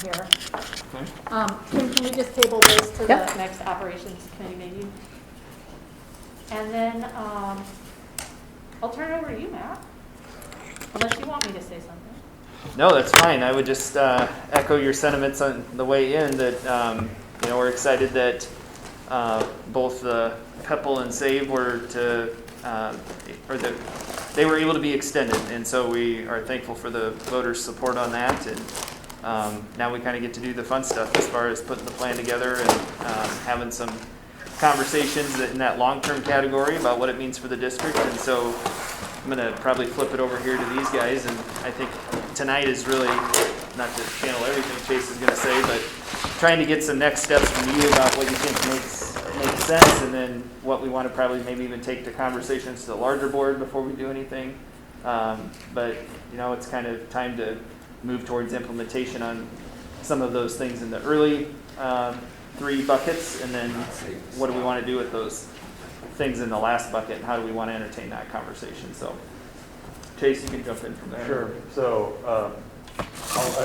here. Okay. Can we just table this to Yep. the next operations committee maybe? And then, I'll turn it over to you, Matt. Unless you want me to say something. No, that's fine. I would just echo your sentiments on the way in that, we're excited that both the Peppel and Save were they were able to be extended. And so we are thankful for the voters' support on that. And now we kind of get to do the fun stuff as far as putting the plan together and having some conversations in that long-term category about what it means for the district. And so I'm going to probably flip it over here to these guys, and I think tonight is really, not to channel everything Chase is going to say, but trying to get some next steps from you about what you think makes sense, and then what we want to probably maybe even take to conversations to the larger board before we do anything. But, it's kind of time to move towards implementation on some of those things in the early 3 buckets, and then what do we want to do with those things in the last bucket, and how do we want to entertain that conversation? So, Chase, you can jump in from there. Sure. So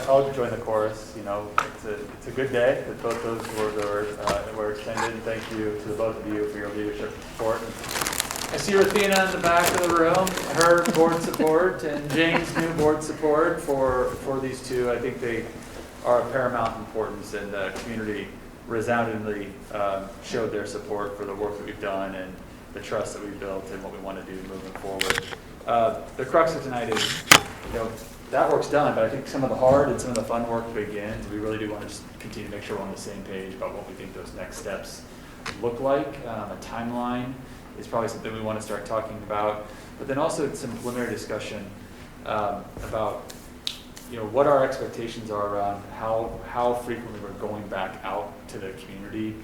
I'll join the chorus. It's a good day that both those words were extended. And thank you to the both of you for your leadership and support. I see Rathina in the back of the room, her board support, and Jane's new board support for these two. I think they are of paramount importance, and the community resoundingly showed their support for the work that we've done and the trust that we've built and what we want to do moving forward. The crux of tonight is, that work's done, but I think some of the hard and some of the fun work begins. We really do want to just continue to make sure we're on the same page about what we think those next steps look like. A timeline is probably something we want to start talking about, but then also some preliminary discussion about what our expectations are around how frequently we're going back out to the community.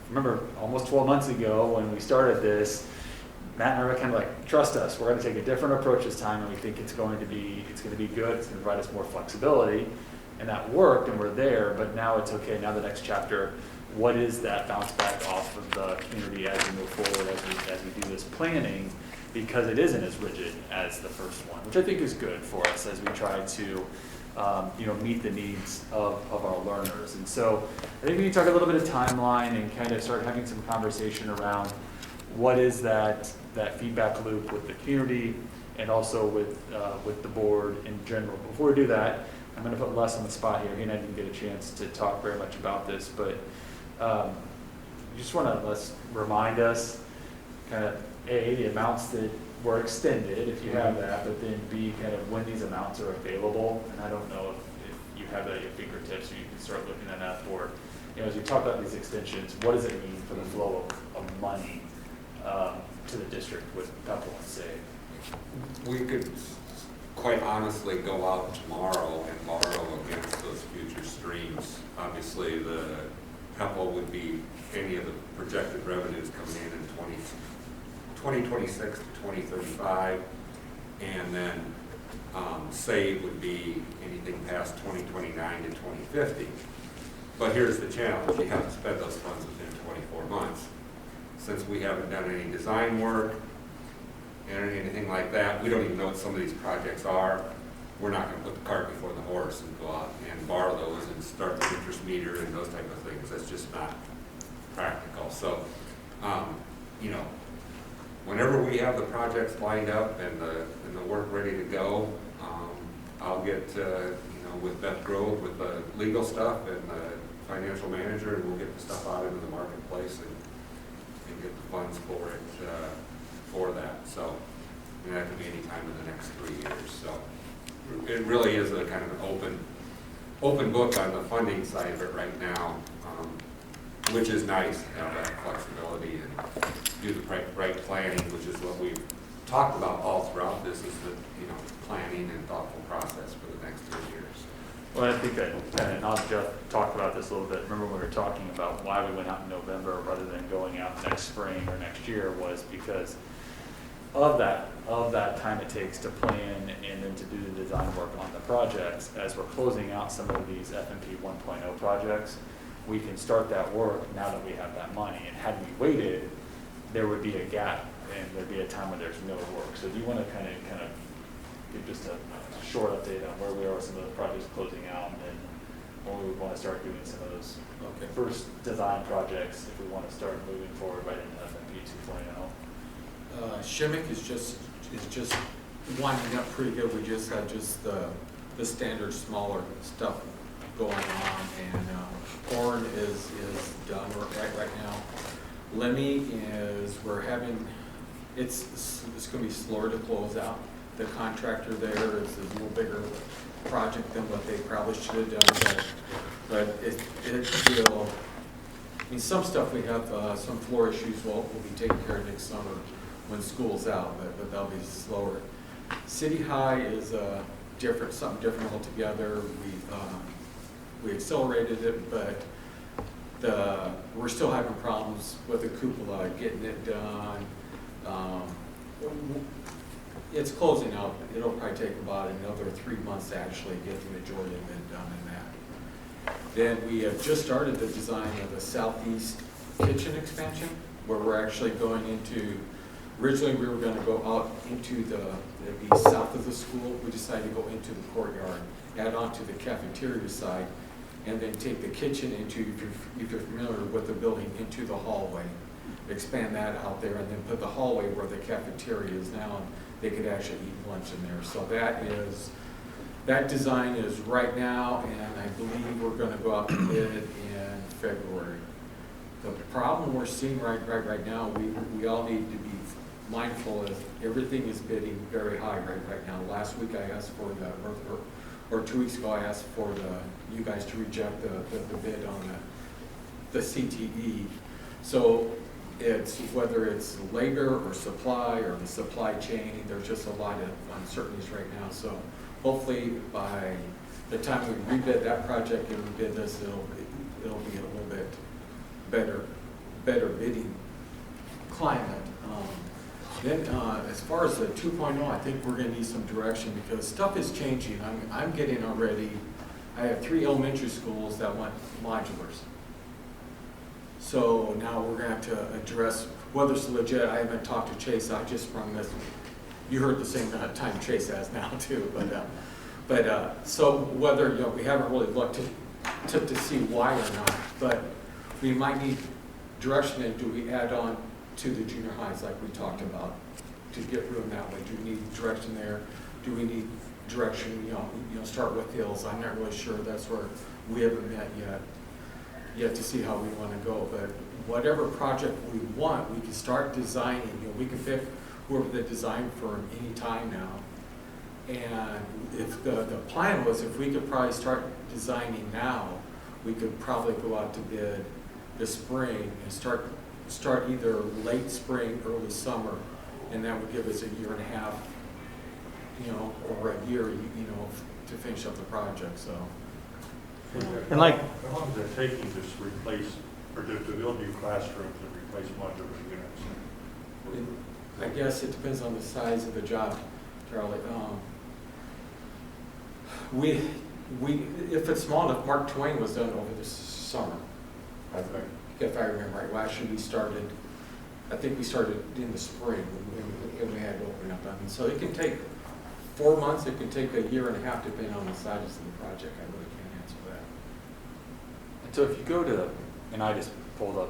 Remember, almost 12 months ago when we started this, Matt and I were kind of like, trust us, we're going to take a different approach this time, and we think it's going to be good, it's going to provide us more flexibility, and that worked, and we're there. But now it's okay. Now the next chapter, what is that bounce back off of the community as we move forward, as we do this planning, because it isn't as rigid as the first one, which I think is good for us as we try to meet the needs of our learners. And so I think we need to talk a little bit of timeline and kind of start having some conversation around what is that feedback loop with the community and also with the board in general. Before we do that, I'm going to put Les on the spot here. He and I didn't get a chance to talk very much about this, but just want to let's remind us kind of A, the amounts that were extended, if you have that, but then B, kind of when these amounts are available. And I don't know if you have that at your fingertips, or you can start looking that up, or as you talk about these extensions, what does it mean for the flow of money to the district with Peppel and Save? We could quite honestly go out tomorrow and borrow against those future streams. Obviously, the Peppel would be any of the projected revenues coming in 2026 to 2035, and then Save would be anything past 2029 to 2050. But here's the challenge: you have to spend those funds within 24 months. Since we haven't done any design work and anything like that, we don't even know what some of these projects are. We're not going to put the cart before the horse and go out and borrow those and start the interest meter and those type of things. That's just not practical. So, whenever we have the projects lined up and the work ready to go, I'll get with Beth Grove with the legal stuff and the financial manager, and we'll get the stuff out into the marketplace and get the funds for it for that. So that could be any time in the next 3 years. So it really is a kind of an open book on the funding side of it right now, which is nice to have that flexibility and do the right planning, which is what we've talked about all throughout this, is the planning and thoughtful process for the next 3 years. Well, I think that, and Jeff talked about this a little bit. Remember when we were talking about why we went out in November rather than going out next spring or next year, was because of that time it takes to plan and then to do the design work on the projects. As we're closing out some of these FMP 1.0 projects, we can start that work now that we have that money. And had we waited, there would be a gap and there'd be a time where there's no work. So do you want to kind of give just a short update on where we are with some of the projects closing out, and start doing some of those Okay. first design projects if we want to start moving forward right into FMP 2.0. Shimmick is just winding up pretty good. We just had the standard smaller stuff going on, and Horn is done right now. Lemmy is, it's going to be slower to close out. The contractor there is a little bigger project than what they probably should have done, but it will, I mean, some stuff we have, some floor issues will be taken care of next summer when school's out, but that'll be slower. City High is something different altogether. We accelerated it, but we're still having problems with the cupola, getting it done. It's closing out. It'll probably take about another 3 months to actually get the majority of it done in that. Then we have just started the design of the southeast kitchen expansion, where we're actually going into, originally we were going to go out into it'd be south of the school. We decided to go into the courtyard, add on to the cafeteria side, and then take the kitchen into, if you're familiar with the building, into the hallway. Expand that out there, and then put the hallway where the cafeteria is now, and they could actually eat lunch in there. So that design is right now, and I believe we're going to go out to bid in February. The problem we're seeing right now, we all need to be mindful of everything is bidding very high right now. Last week I asked for or 2 weeks ago I asked for you guys to reject the bid on the CTE. So it's whether it's labor or supply or the supply chain, there's just a lot of uncertainties right now. So hopefully by the time we rebid that project and rebid this, it'll be a little bit better bidding climate. Then as far as the 2.0, I think we're going to need some direction because stuff is changing. I'm getting already, I have 3 elementary schools that want modulars. So now we're going to have to address whether it's legit. I haven't talked to Chase. I just sprung this. You heard the same time Chase has now too. But so whether, we haven't really looked to see why or not, but we might need direction. And do we add on to the junior highs like we talked about to get room that way? Do we need direction there? Do we need direction, start with Hills? I'm not really sure. That's where we haven't met yet to see how we want to go. But whatever project we want, we can start designing. We can pick whoever the design firm anytime now. And if the plan was, if we could probably start designing now, we could probably go out to bid this spring and start either late spring, early summer, and that would give us a year and a half, or a year, to finish up the project. So. And like, how long does it take you to just replace, or to build new classrooms and replace modular units? I guess it depends on the size of the job, Charlie. If it's small enough, Mark Twain was done over the summer. If I remember right. Well, actually, I think we started in the spring, and we had to open up. So it can take 4 months, it can take a year and a half, depending on the size of the project. I really can't answer that. And so if you go to, and I just pulled up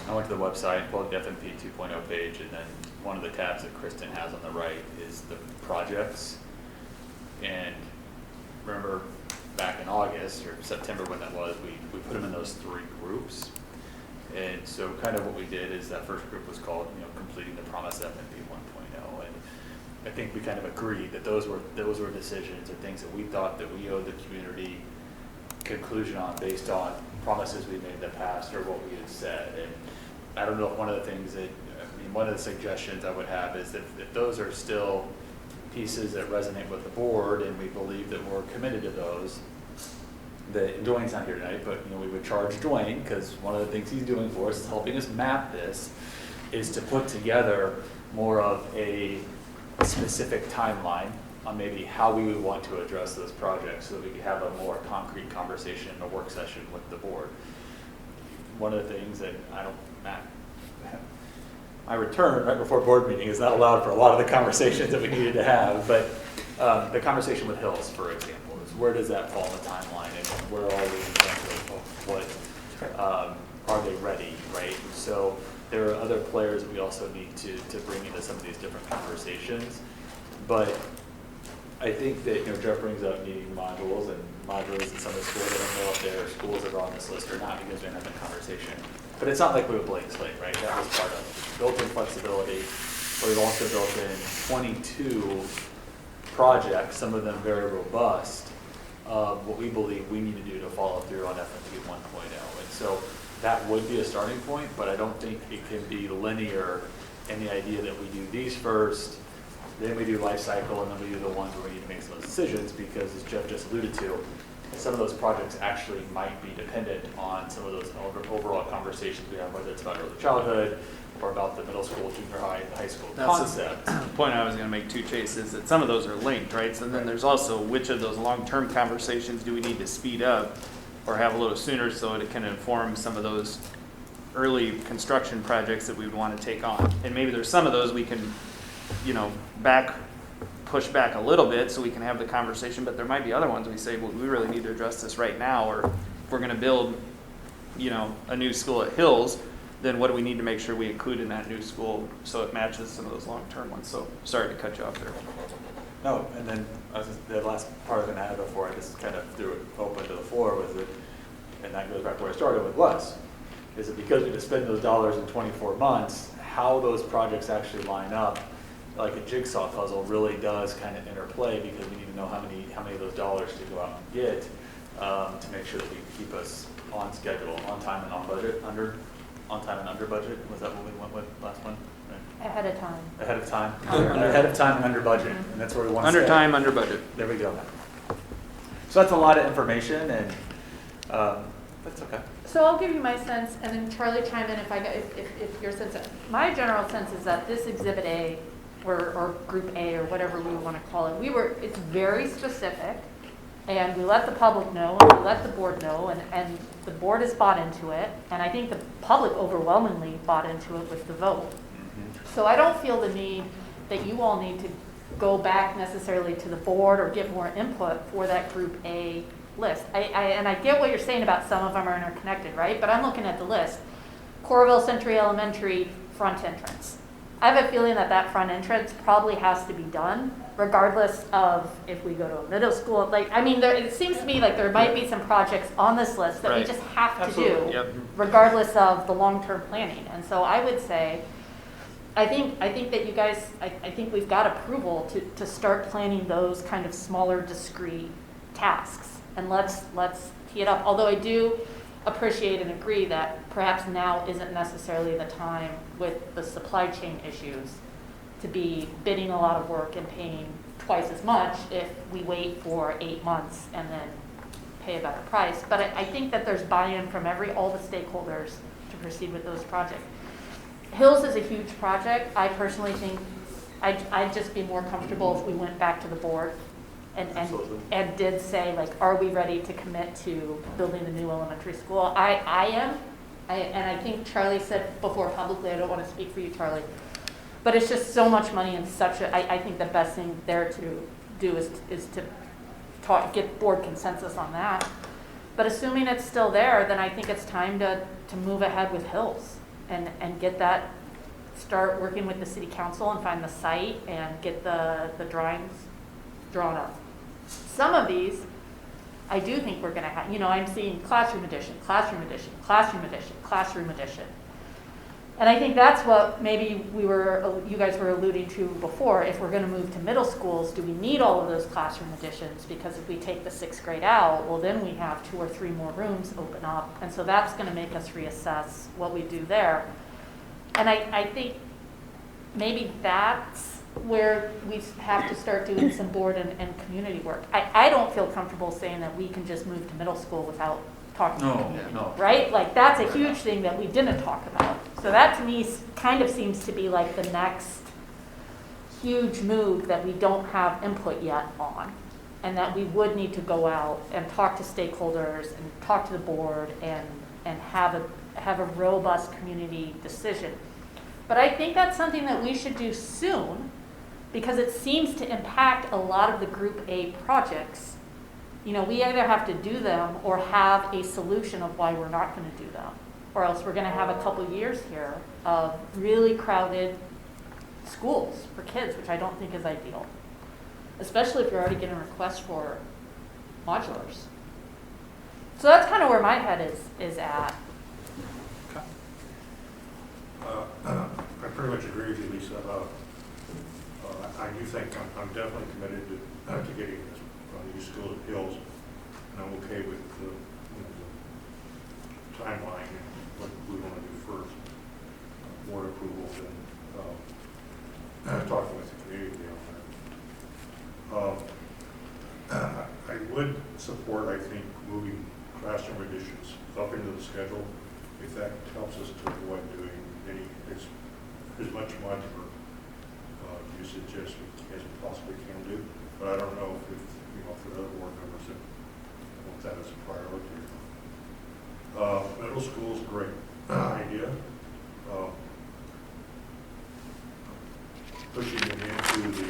I went to the website, pulled up the FMP 2.0 page, and then one of the tabs that Kristen has on the right is the projects. And remember back in August or September when that was, we put them in those 3 groups. And so kind of what we did is that first group was called, completing the promise FMP 1.0. And I think we kind of agreed that those were decisions or things that we thought that we owed the community conclusion on based on promises we made in the past or what we had said. And I don't know if one of the suggestions I would have is that if those are still pieces that resonate with the board and we believe that we're committed to those, that Dwayne's not here tonight, but we would charge Dwayne, because one of the things he's doing for us is helping us map this, is to put together more of a specific timeline on maybe how we would want to address those projects so that we could have a more concrete conversation in a work session with the board. One of the things that my return right before board meeting is not allowed for a lot of the conversations that we needed to have, but the conversation with Hills, for example, is where does that fall in the timeline and where are we are they ready, right? So there are other players that we also need to bring into some of these different conversations. But I think that, Jeff brings up needing modules and modules in some of the schools. I don't know if there are schools that are on this list or not because we didn't have that conversation. But it's not like we have a blank slate, right? That was part of it. Built-in flexibility, but we've also built in 22 projects, some of them very robust, of what we believe we need to do to follow through on FMP 1.0. And so that would be a starting point, but I don't think it can be linear in the idea that we do these first, then we do life cycle, and then we do the ones where we need to make some of those decisions, because as Jeff just alluded to, some of those projects actually might be dependent on some of those overall conversations we have, whether it's about early childhood or about the middle school, junior high school concept. The point I was going to make too, Chase, is that some of those are linked, right? So then there's also which of those long-term conversations do we need to speed up or have a little sooner so it can inform some of those early construction projects that we would want to take on. And maybe there's some of those we can, push back a little bit so we can have the conversation, but there might be other ones we say, well, we really need to address this right now, or if we're going to build, a new school at Hills, then what do we need to make sure we include in that new school so it matches some of those long-term ones? So sorry to cut you off there. No, and then the last part of an ad before I just kind of threw it open to the floor was that, and that goes back to where I started with was, is that because we just spend those dollars in 24 months, how those projects actually line up, like a jigsaw puzzle, really does kind of interplay, because we need to know how many of those dollars to go out and get to make sure that we keep us on schedule, on time and on budget, on time and under budget. Was that what we went with last one? Right. Ahead of time. Ahead of time. Ahead of time and under budget, and that's where we want to Under stay. time, under budget. There we go. So that's a lot of information, and that's okay. So I'll give you my sense, and then Charlie chime in if your sense. My general sense is that this Exhibit A, or Group A, or whatever we want to call it, it's very specific, and we let the public know, and we let the board know, and the board has bought into it, and I think the public overwhelmingly bought into it with the vote. So I don't feel the need that you all need to go back necessarily to the board or get more input for that Group A list. And I get what you're saying about some of them are interconnected, right? But I'm looking at the list. Coralville Century Elementary front entrance. I have a feeling that front entrance probably has to be done, regardless of if we go to a middle school. It seems to me like there might be some projects on this list that we Right. just have to Absolutely. do, Yep. regardless of the long-term planning. And so I would say, I think that you guys, I think we've got approval to start planning those kind of smaller, discrete tasks. And let's tee it up. Although I do appreciate and agree that perhaps now isn't necessarily the time with the supply chain issues to be bidding a lot of work and paying twice as much if we wait for 8 months and then pay a better price. But I think that there's buy-in from all the stakeholders to proceed with those projects. Hills is a huge project. I personally think I'd just be more comfortable if we went back to the board and did say, are we ready to commit to building the new elementary school? I am, and I think Charlie said before publicly, I don't want to speak for you, Charlie, but it's just so much money and I think the best thing there to do is to get board consensus on that. But assuming it's still there, then I think it's time to move ahead with Hills and get that, start working with the city council and find the site and get the drawings drawn up. Some of these, I do think we're going to have, I'm seeing classroom edition, classroom edition, classroom edition, classroom edition. And I think that's what maybe you guys were alluding to before. If we're going to move to middle schools, do we need all of those classroom editions? Because if we take the 6th grade out, well, then we have 2 or 3 more rooms open up. And so that's going to make us reassess what we do there. And I think maybe that's where we have to start doing some board and community work. I don't feel comfortable saying that we can just move to middle school without talking to the community, right? That's a huge thing that we didn't talk about. So that to me kind of seems to be like the next huge move that we don't have input yet on, and that we would need to go out and talk to stakeholders and talk to the board and have a robust community decision. But I think that's something that we should do soon, because it seems to impact a lot of the Group A projects we either have to do them or have a solution of why we're not going to do them. Or else we're going to have a couple years here of really crowded schools for kids, which I don't think is ideal. Especially if you're already getting requests for modulars. So that's kind of where my head is at. I pretty much agree with you, Lisa. I do think I'm definitely committed to getting these schools at Hills, and I'm okay with the timeline and what we want to do first. Board approval and talking with the community on that. I would support, I think, moving classroom additions up into the schedule if that helps us to avoid doing as much modular usage as we possibly can do. But I don't know if for other board members that want that as a priority or not. Middle school is a great idea. Pushing them into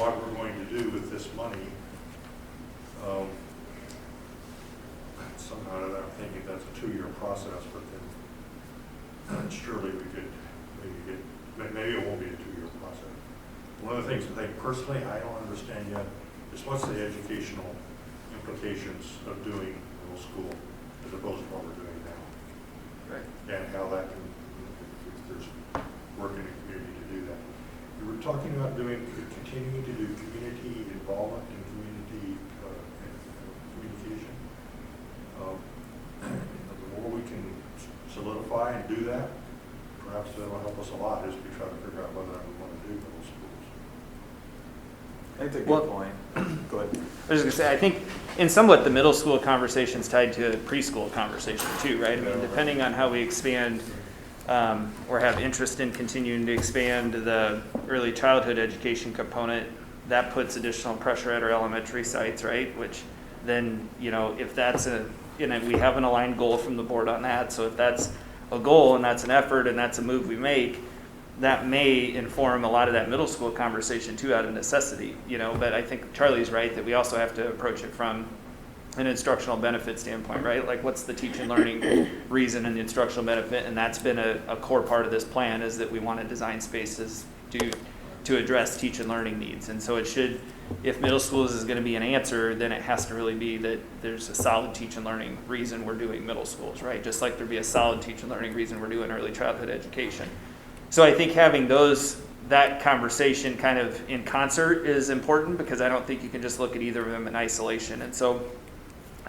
what we're going to do with this money. Somehow I'm thinking that's a 2-year process, but then surely we could maybe it won't be a 2-year process. One of the things that personally I don't understand yet is what's the educational implications of doing middle school as opposed to what we're doing now. Right. And how that can, if there's work in the community to do that. We were talking about continuing to do community involvement and community communication. The more we can solidify and do that, perhaps that will help us a lot as we try to figure out whether we want to do middle schools. I think that's a Well- good point. Go ahead. I was just gonna say, I think in somewhat the middle school conversation is tied to the preschool conversation too, right? I mean, depending on how we expand or have interest in continuing to expand the early childhood education component, that puts additional pressure at our elementary sites, right? Which then, if that's we have an aligned goal from the board on that. So if that's a goal and that's an effort and that's a move we make, that may inform a lot of that middle school conversation too out of necessity, but I think Charlie's right that we also have to approach it from an instructional benefit standpoint, right? Like what's the teach and learning reason and the instructional benefit? And that's been a core part of this plan is that we want to design spaces to address teach and learning needs. And so it should, if middle schools is going to be an answer, then it has to really be that there's a solid teach and learning reason we're doing middle schools, right? Just like there'd be a solid teach and learning reason we're doing early childhood education. So I think having that conversation kind of in concert is important because I don't think you can just look at either of them in isolation. And so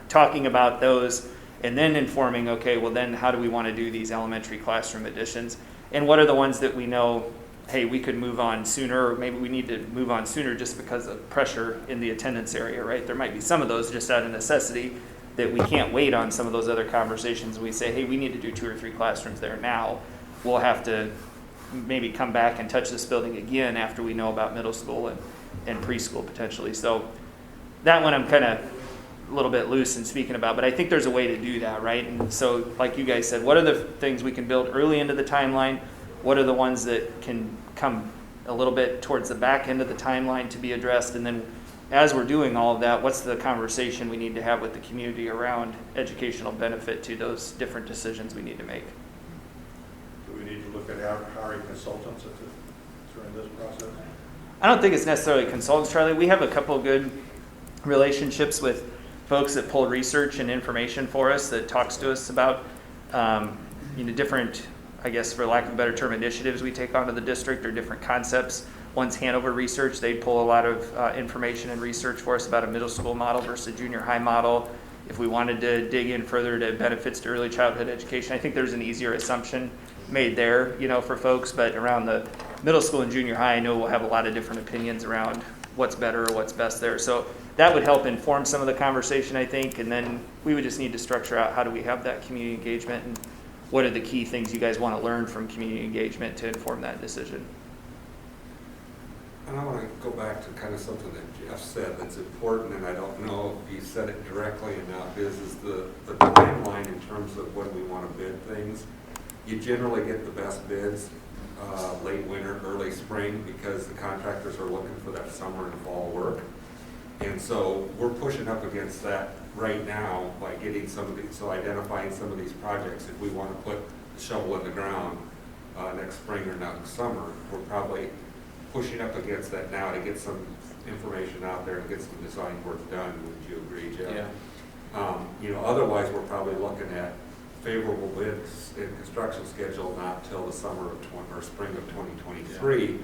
talking about those and then informing, okay, well then how do we want to do these elementary classroom additions? And what are the ones that we know, hey, we could move on sooner, or maybe we need to move on sooner just because of pressure in the attendance area, right? There might be some of those just out of necessity that we can't wait on some of those other conversations. We say, hey, we need to do 2 or 3 classrooms there now. We'll have to maybe come back and touch this building again after we know about middle school and preschool potentially. So that one I'm kind of a little bit loose in speaking about, but I think there's a way to do that, right? And so like you guys said, what are the things we can build early into the timeline? What are the ones that can come a little bit towards the back end of the timeline to be addressed? And then as we're doing all of that, what's the conversation we need to have with the community around educational benefit to those different decisions we need to make? Do we need to look at hiring consultants during this process? I don't think it's necessarily consultants, Charlie. We have a couple of good relationships with folks that pull research and information for us that talks to us about different, I guess for lack of a better term, initiatives we take onto the district or different concepts. One's Hanover Research. They pull a lot of information and research for us about a middle school model versus a junior high model. If we wanted to dig in further to benefits to early childhood education, I think there's an easier assumption made there, for folks. But around the middle school and junior high, I know we'll have a lot of different opinions around what's better or what's best there. So that would help inform some of the conversation, I think. And then we would just need to structure out how do we have that community engagement and what are the key things you guys want to learn from community engagement to inform that decision. And I want to go back to kind of something that Jeff said that's important, and I don't know if he said it directly enough, is the timeline in terms of when we want to bid things. You generally get the best bids late winter, early spring, because the contractors are looking for that summer and fall work. And so we're pushing up against that right now by getting some of these, so identifying some of these projects. If we want to put the shovel in the ground next spring or next summer, we're probably pushing up against that now to get some information out there and get some design work done. Would you agree, Jeff? Yeah. You know, otherwise we're probably looking at favorable bids and construction schedule not till the summer of or spring of 2023.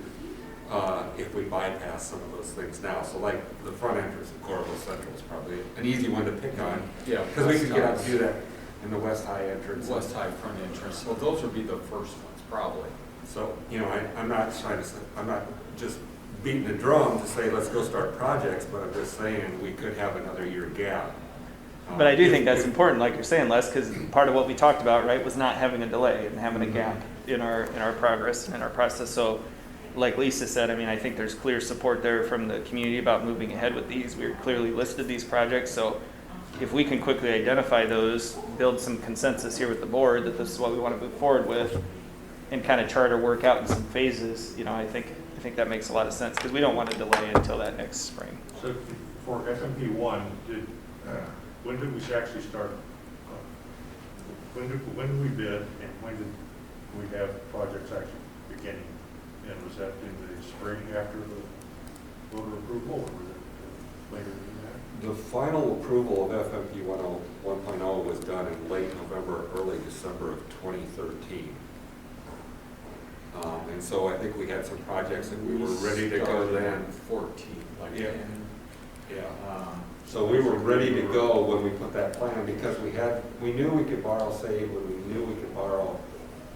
If we bypass some of those things now. So like the front entrance of Coralville Central is probably an easy one to pick on. Yeah. Because we could get out and do that in the West High entrance. West High front entrance, so those would be the first ones, probably. So, you know, I'm not trying to say, I'm not just beating the drum to say, let's go start projects, but I'm just saying we could have another year gap. But I do think that's important, like you're saying, Les, because part of what we talked about, right, was not having a delay and having a gap in our progress and in our process. So, like Lisa said, I mean, I think there's clear support there from the community about moving ahead with these. We clearly listed these projects, so if we can quickly identify those, build some consensus here with the board that this is what we want to move forward with, and kind of chart our work out in some phases, you know, I think that makes a lot of sense because we don't want to delay until that next spring. So for FMP 1, when did we actually start? When did we bid and when did we have projects actually beginning? And was that in the spring after the voter approval or was it later than that? The final approval of FMP 1.0 was done in late November, early December of 2013. And so I think we had some projects that we were ready to go then. 14, like Yeah. yeah. So we were ready to go when we put that plan because we knew we could borrow SAVE when we knew we could borrow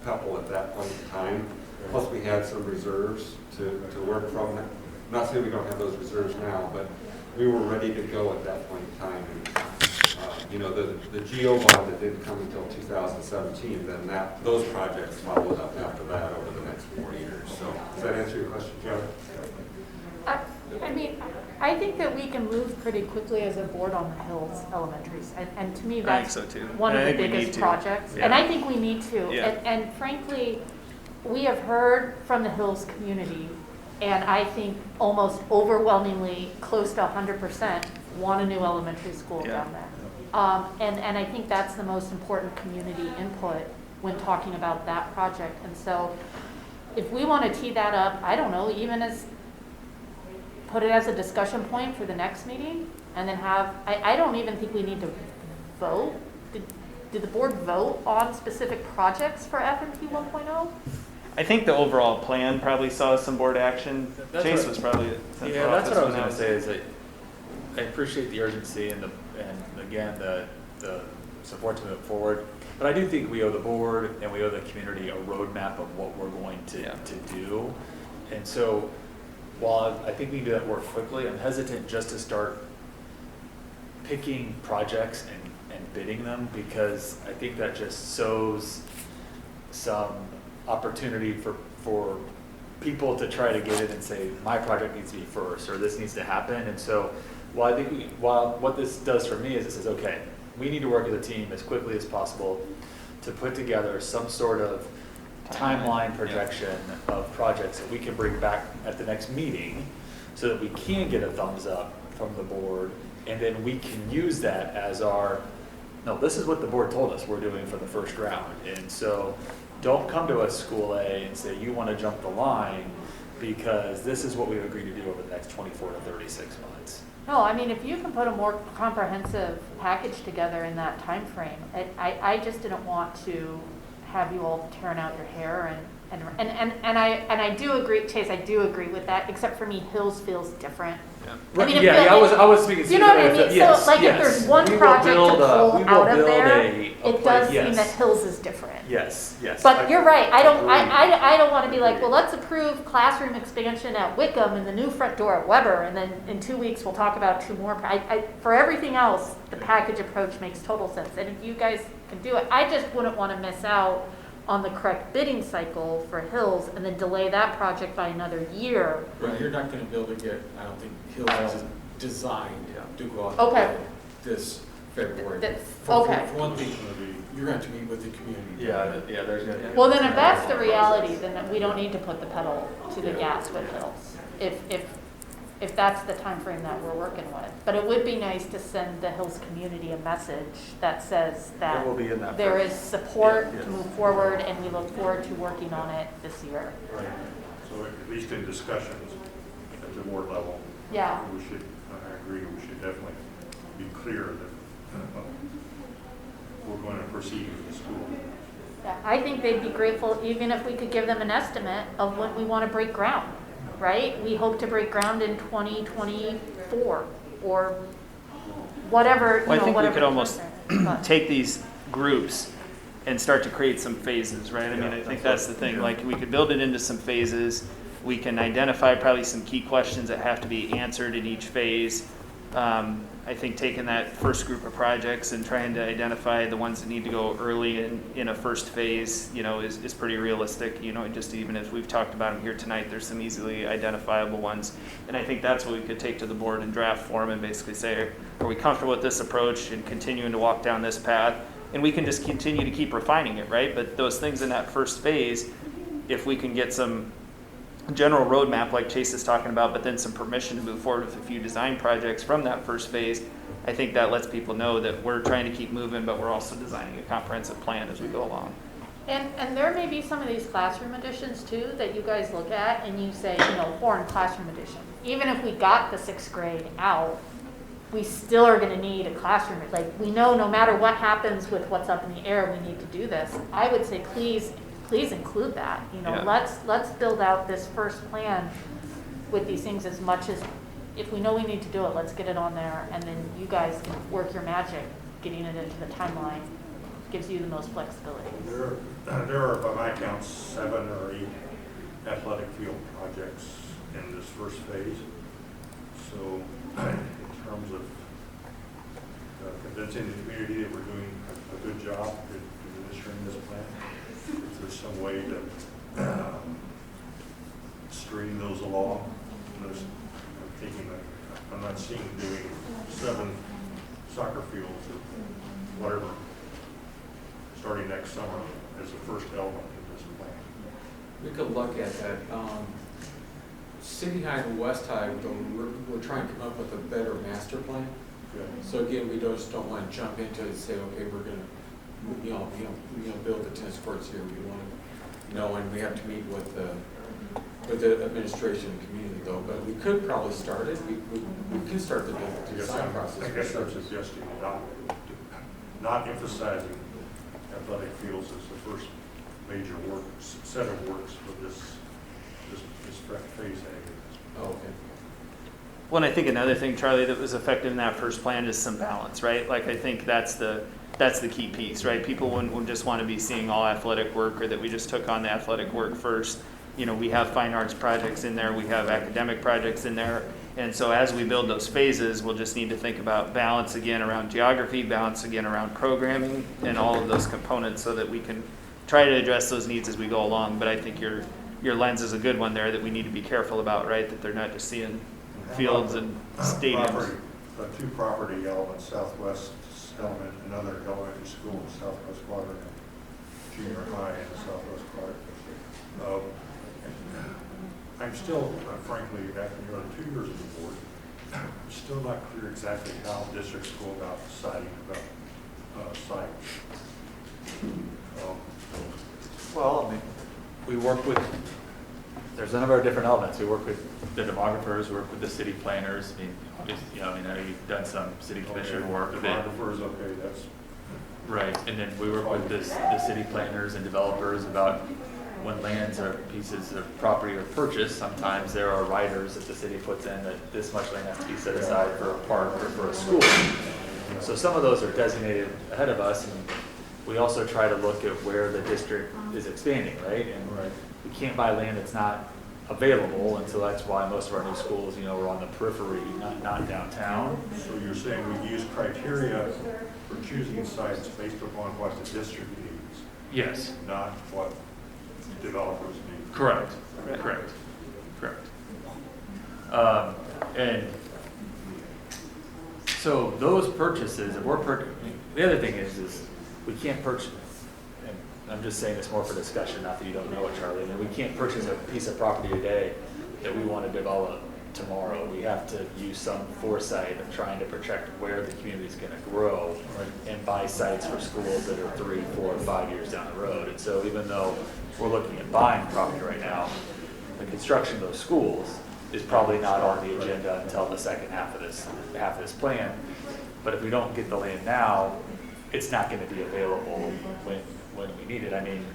Pepple at that point in time. Plus we had some reserves to work from. Not saying we don't have those reserves now, but we were ready to go at that point in time. And, you know, the GO bond that didn't come until 2017, then those projects followed up after that over the next 4 years. So does that answer your question, Joe? I mean, I think that we can move pretty quickly as a board on the Hills Elementaries, and to me, I think that's so too. one And of I the think we need biggest to. projects. Yeah. And I think we need to. Yeah. And frankly, we have heard from the Hills community, and I think almost overwhelmingly, close to 100%, want a new elementary school Yeah. down there. And I think that's the most important community input when talking about that project. And so if we want to tee that up, I don't know, even as, put it as a discussion point for the next meeting, and then have, I don't even think we need to vote. Did the board vote on specific projects for FMP 1.0? I think the overall plan probably saw some board action. That's Chase what- was probably at central Yeah, that's office what I was when gonna that say is that I appreciate the urgency and again, the support to move forward. But I do think we owe the board and we owe the community a roadmap of what we're going to do. And so while I think we can do that work quickly, I'm hesitant just to start picking projects and bidding them because I think that just sows some opportunity for people to try to get in and say, my project needs to be first, or this needs to happen. And so while what this does for me is it says, okay, we need to work as a team as quickly as possible to put together some sort of timeline projection of projects that we can bring back at the next meeting so that we can get a thumbs up from the board, and then we can use that as our, no, this is what the board told us we're doing for the first round. And so don't come to us, School A, and say you want to jump the line because this is what we agree to do over the next 24 to 36 months. No, I mean, if you can put a more comprehensive package together in that time frame, I just didn't want to have you all tearing out your hair and I do agree, Chase, I do agree with that, except for me, Hills feels different. Yeah. I mean, it Yeah, feels I was speaking. Do you know what I mean? Yes, So, like, yes. if there's one We will project to build pull we will out of build there, a it plan, does seem yes. that Hills is different. Yes, yes. But you're right, I don't agree. want to be like, well, let's approve classroom expansion at Wickham and the new front door at Weber, and then in 2 weeks, we'll talk about 2 more. For everything else, the package approach makes total sense, and if you guys can do it, I just wouldn't want to miss out on the correct bidding cycle for Hills and then delay that project by another year. Right, you're not gonna be able to get, I don't think, Hills is designed to go out Okay. to bid this February. Okay. For one thing, you're going to meet with the community. Yeah, there's gonna be. Well, then if that's the reality, then we don't need to put the pedal to the gas with Hills. If if that's the time frame that we're working with. But it would be nice to send the Hills community a message that says that It will be in that there is first. support Yeah, to yeah. move forward, and we look forward to working on it this year. Right. So at least in discussions at the board level, Yeah. we should, I agree, we should definitely be clear that we're going to proceed with the school. Yeah, I think they'd be grateful even if we could give them an estimate of when we want to break ground, right? We hope to break ground in 2024 or whatever, Well, I think we whatever could almost timeframe, but- take these groups and start to create some phases, right? I mean, Yeah, I think that's that's the thing, like, we could build it into some phases. We can identify probably some key questions that have to be answered in each phase. I think taking that first group of projects and trying to identify the ones that need to go early in a first phase, is pretty realistic. Just even as we've talked about them here tonight, there's some easily identifiable ones. And I think that's what we could take to the board in draft form and basically say, are we comfortable with this approach and continuing to walk down this path? And we can just continue to keep refining it, right? But those things in that first phase, if we can get some general roadmap like Chase is talking about, but then some permission to move forward with a few design projects from that first phase, I think that lets people know that we're trying to keep moving, but we're also designing a comprehensive plan as we go along. And there may be some of these classroom additions too that you guys look at and you say, foreign classroom addition. Even if we got the 6th grade out, we still are going to need a classroom. Like, we know no matter what happens with what's up in the air, we need to do this. I would say please include that. Yeah. Let's build out this first plan with these things as much as, if we know we need to do it, let's get it on there, and then you guys can work your magic getting it into the timeline. Gives you the most flexibility. There are, by my count, 7 or 8 athletic field projects in this first phase. So in terms of convincing the community that we're doing a good job in administering this plan, if there's some way to stream those along, I'm not seeing doing 7 soccer fields or whatever starting next summer as the first element in this plan. We could look at that. City High and West High, we're trying to come up with a better master plan. Good. So again, we just don't want to jump into it and say, okay, we're going to, build the tennis courts here. We want to, and we have to meet with the administration and community though. But we could probably start it. We can start the design process. I guess I'm suggesting not emphasizing athletic fields as the first major set of works for this phase A. Oh, okay. Well, and I think another thing, Charlie, that was effective in that first plan is some balance, right? Like, I think that's the key piece, right? People wouldn't just want to be seeing all athletic work, or that we just took on the athletic work first. We have fine arts projects in there, we have academic projects in there. And so as we build those phases, we'll just need to think about balance again around geography, balance again around programming, and all of those components so that we can try to address those needs as we go along. But I think your lens is a good one there that we need to be careful about, right? That they're not just seeing fields and stadiums. Two property elements, southwest element, another elementary school, southwest quadrant, junior high in the southwest quadrant. I'm still, frankly, after nearly 2 years on the board, I'm still not clear exactly how districts go about deciding about sites. Well, I mean, we work with, there's a number of different elements. We work with the demographers, we work with the city planners. I mean, obviously, I know you've done some city commission work with it. Demographers, okay, that's. Right, and then we work with the city planners and developers about when lands or pieces of property are purchased. Sometimes there are riders that the city puts in that this much land has to be set aside for a park or for a school. So some of those are designated ahead of us, and we also try to look at where the district is expanding, right? And we can't buy land that's not available, and so that's why most of our new schools, are on the periphery, not downtown. So you're saying we use criteria for choosing sites based upon what the district needs, Yes. not what developers need. Correct. And so those purchases, if the other thing is we can't purchase, and I'm just saying this more for discussion, not that you don't know it, Charlie, we can't purchase a piece of property today that we want to develop tomorrow. We have to use some foresight of trying to project where the community's gonna grow and buy sites for schools that are 3, 4, 5 years down the road. And so even though we're looking at buying property right now, the construction of those schools is probably not on the agenda until the second half of this plan. But if we don't get the land now, it's not gonna be available when we need it. I mean,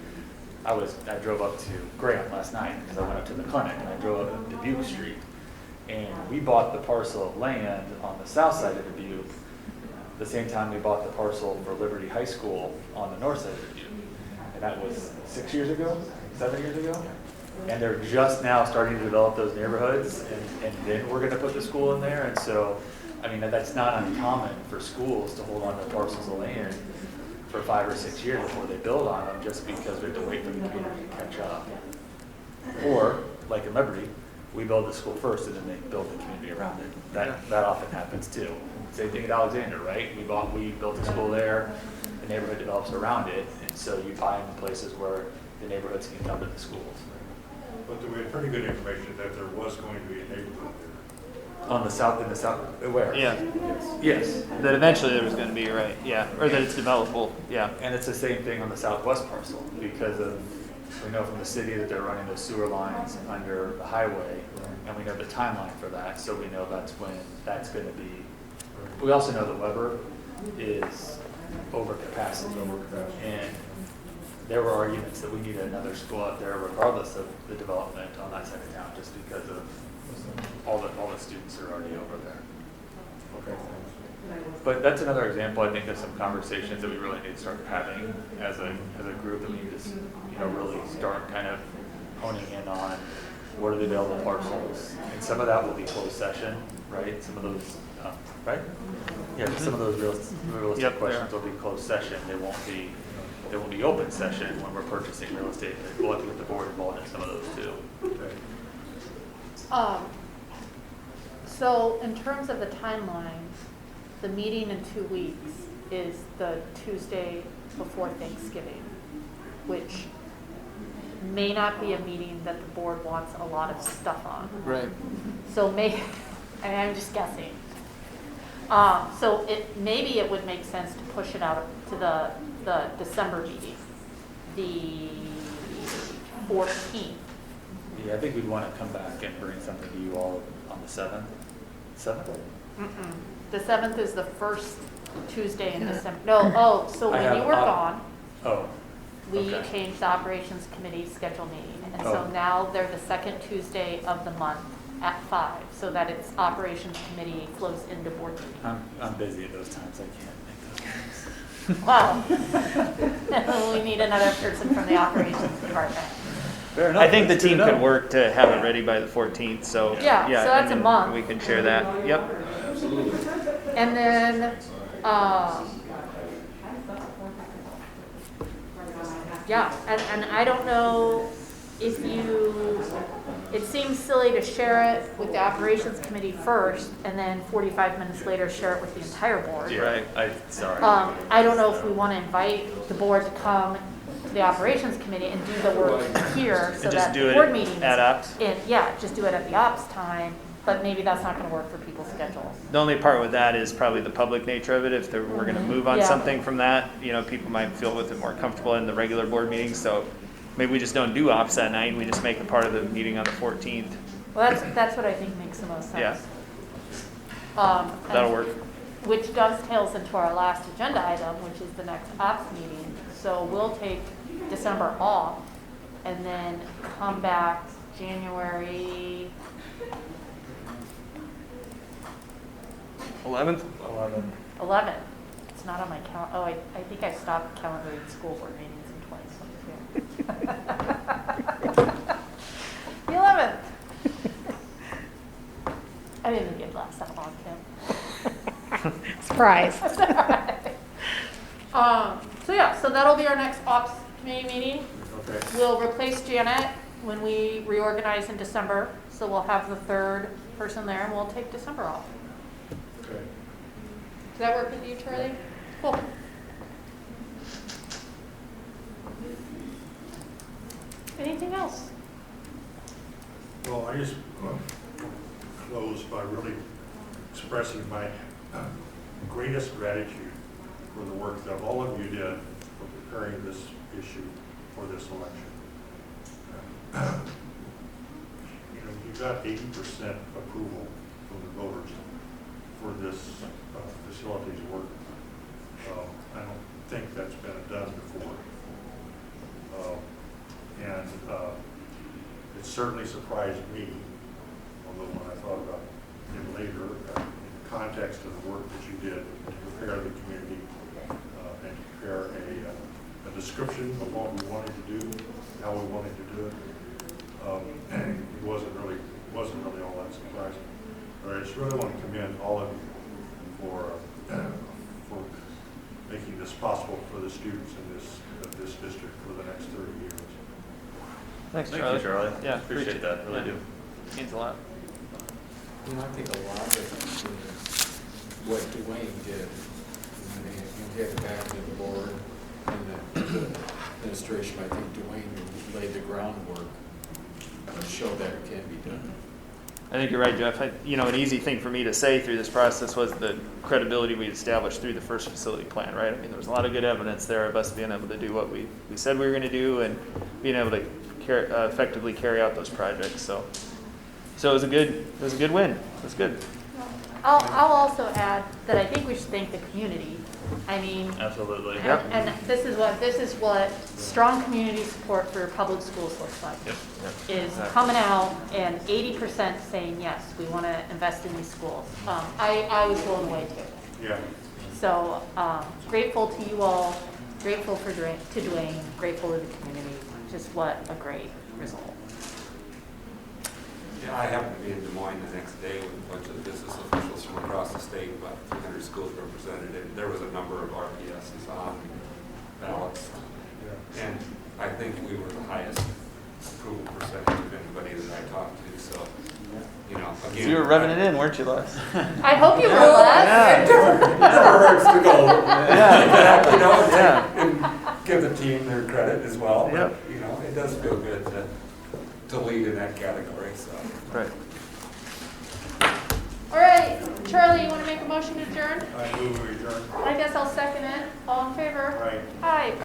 I drove up to Graham last night because I went up to the clinic, and I drove up Dubuque Street. And we bought the parcel of land on the south side of Dubuque the same time we bought the parcel for Liberty High School on the north side of Dubuque. And that was 6 years ago, 7 years ago. And they're just now starting to develop those neighborhoods, and then we're gonna put the school in there. And so, I mean, that's not uncommon for schools to hold on to parcels of land for 5 or 6 years before they build on them, just because we have to wait for the community to catch up. Or, like in Liberty, we build the school first and then they build the community around it. That often happens too. Same thing at Alexander, right? We built a school there, the neighborhood develops around it, and so you find places where the neighborhoods can come to the schools. But we had pretty good information that there was going to be a neighborhood there. On the south, where? Yeah, Yes. that eventually there was gonna be, right, yeah, or that it's developable, yeah. And it's the same thing on the southwest parcel, because we know from the city that they're running those sewer lines under the highway, and we know the timeline for that, so we know that's when that's gonna be. We also know that Weber is over capacity. And there were arguments that we needed another school out there regardless of the development on that side of town, just because of all the students are already over there. Okay. But that's another example. I think there's some conversations that we really need to start having as a group, that we need to really start kind of honing in on what are the available parcels. And some of that will be closed session, right? Some of those, right? Yeah, some of those realistic Yep, questions will be closed session. They won't be open session when we're purchasing real estate. We'll have to get the board involved in some of those too. Okay. So in terms of the timeline, the meeting in 2 weeks is the Tuesday before Thanksgiving, which may not be a meeting that the board wants a lot of stuff on. Right. So I'm just guessing. So maybe it would make sense to push it out to the December meeting, the 14th. Yeah, I think we'd want to come back and bring something to you all on the 7th. 7th? The 7th is the first Tuesday in December. No, so when you were gone, Oh. we Okay. changed the operations committee schedule meeting. And so Oh. now they're the second Tuesday of the month at 5, so that its operations committee flows into board meeting. I'm busy at those times. I can't make those times. Wow. We need another person from the operations department. Fair enough. I think the That's good team to could know. work to have it ready by the 14th, so. Yeah, so that's a and then month. We can share that, yep. And then, yeah, and I don't know if it seems silly to share it with the operations committee first and then 45 minutes later share it with the entire board. Yeah, sorry. I don't know if we want to invite the board to come to the operations committee and do the work here so And just that do the it board meeting at ops? just do it at the ops time, but maybe that's not going to work for people's schedules. The only part with that is probably the public nature of it. If we're gonna move on Yeah. something from that, people might feel with it more comfortable in the regular board meetings, so maybe we just don't do ops that night, and we just make it part of the meeting on the 14th. Well, that's what I think makes the most sense. That'll work. Which dovetails into our last agenda item, which is the next ops meeting. So we'll take December off and then come back January 11th? 11th. It's not on my calendar. Oh, I think I stopped calendaring school board meetings in 2022. The 11th. I didn't think it'd last that long, Kim. Surprise. So that'll be our next ops committee meeting. Okay. We'll replace Janet when we reorganize in December, so we'll have the third person there, and we'll take December off. Okay. Does that work with you, Charlie? Cool. Anything else? Well, I just expressing my greatest gratitude for the work that all of you did for preparing this issue for this election. You know, you got 80% approval from the voters for this facilities work. I don't think that's been done before. And it certainly surprised me, although when I thought about it later, in the context of the work that you did to prepare the community and prepare a description of what we wanted to do, how we wanted to do it, it wasn't really all that surprising. But I just really want to commend all of you for making this possible for the students in this district for the next 30 years. Thanks, Thank Charlie. you, Charlie. Yeah, Appreciate that, really do. Means a lot. You know, I think a lot of what Dwayne did, he had the backing of the board and the administration. I think Dwayne laid the groundwork to show that it can be done. I think you're right, Jeff. An easy thing for me to say through this process was the credibility we established through the first facility plan, right? I mean, there was a lot of good evidence there of us being able to do what we said we were going to do and being able to effectively carry out those projects. So it was a good win. It was good. I'll also add that I think we should thank the community. I mean, Absolutely. Yep. and this is what strong community support for public schools looks like. Yep. Is Exactly. coming out and 80% saying, yes, we want to invest in these schools. I was blown away too. Yeah. So grateful to you all, grateful to Dwayne, grateful to the community. Just what a great result. Yeah, I happened to be in Des Moines the next day with a bunch of business officials from across the state, about 300 schools represented, and there was a number of RPSs on ballots. And I think we were the highest approval percentage of anybody that I talked to, so, you know, again. You were rubbing it in, weren't you, Les? I hope you were less. Never hurts to go. Yeah, You know, yeah. and give the team their credit as well. But, Yep. you know, it does feel good to lead in that category, so. Right. All right, Charlie, you want to make a motion to adjourn? I move we adjourn. I guess I'll second it. All in favor? Right. Aye.